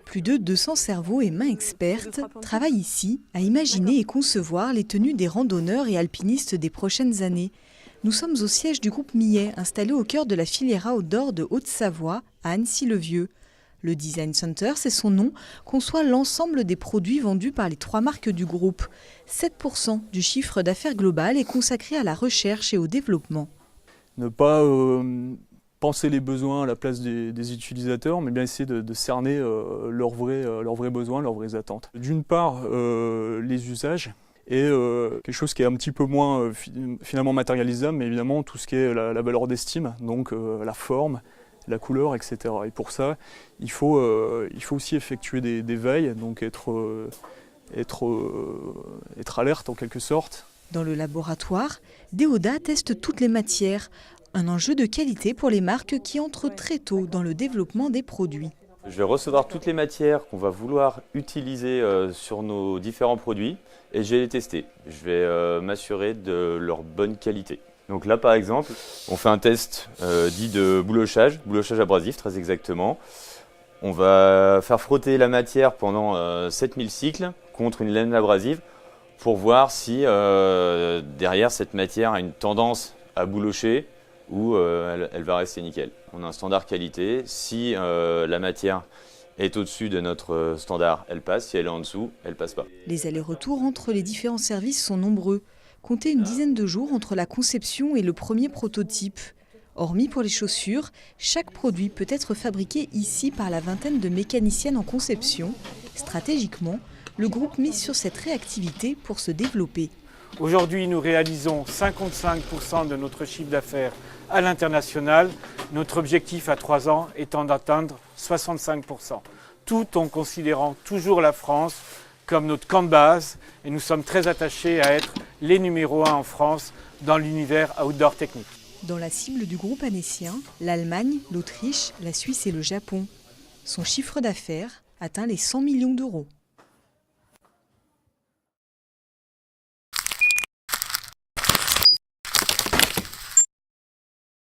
Plus de 200 cerveaux et mains expertes travaillent ici à imaginer et concevoir les tenues des randonneurs et alpinistes des prochaines années. Nous sommes au siège du groupe Millet, installé au cœur de la filière outdoor de Haute-Savoie, à Annecy-le-Vieux. Le Design Center, c'est son nom, conçoit l'ensemble des produits vendus par les 3 marques du groupe. 7% du chiffre d'affaires global est consacré à la recherche et au développement. Ne pas penser les besoins à la place des utilisateurs, mais bien essayer de cerner leurs vrais besoins, leurs vraies attentes. D'une part, les usages, et quelque chose qui est un petit peu moins finalement matérialisable, mais évidemment tout ce qui est la valeur d'estime, donc la forme, la couleur, etc. Et pour ça, il faut aussi effectuer des veilles, donc être alerte en quelque sorte. Dans le laboratoire, Déodat teste toutes les matières, un enjeu de qualité pour les marques qui entrent très tôt dans le développement des produits. Je vais recevoir toutes les matières qu'on va vouloir utiliser sur nos différents produits et je vais les tester. Je vais m'assurer de leur bonne qualité. Donc là par exemple, on fait un test dit de boulochage abrasif très exactement. On va faire frotter la matière pendant 7000 cycles contre une laine abrasive pour voir si derrière cette matière a une tendance à boulocher ou elle va rester nickel. On a un standard qualité, si la matière est au-dessus de notre standard, elle passe, si elle est en dessous, elle passe pas. Les allers-retours entre les différents services sont nombreux. Comptez une dizaine de jours entre la conception et le premier prototype. Hormis pour les chaussures, chaque produit peut être fabriqué ici par la vingtaine de mécaniciennes en conception. Stratégiquement, le groupe mise sur cette réactivité pour se développer. Aujourd'hui, nous réalisons 55% de notre chiffre d'affaires à l'international. Notre objectif à 3 ans étant d'atteindre 65%. Tout en considérant toujours la France comme notre camp de base. Et nous sommes très attachés à être les numéros 1 en France dans l'univers outdoor technique. Dans la cible du groupe annécien, l'Allemagne, l'Autriche, la Suisse et le Japon. Son chiffre d'affaires atteint les 100 millions d'euros.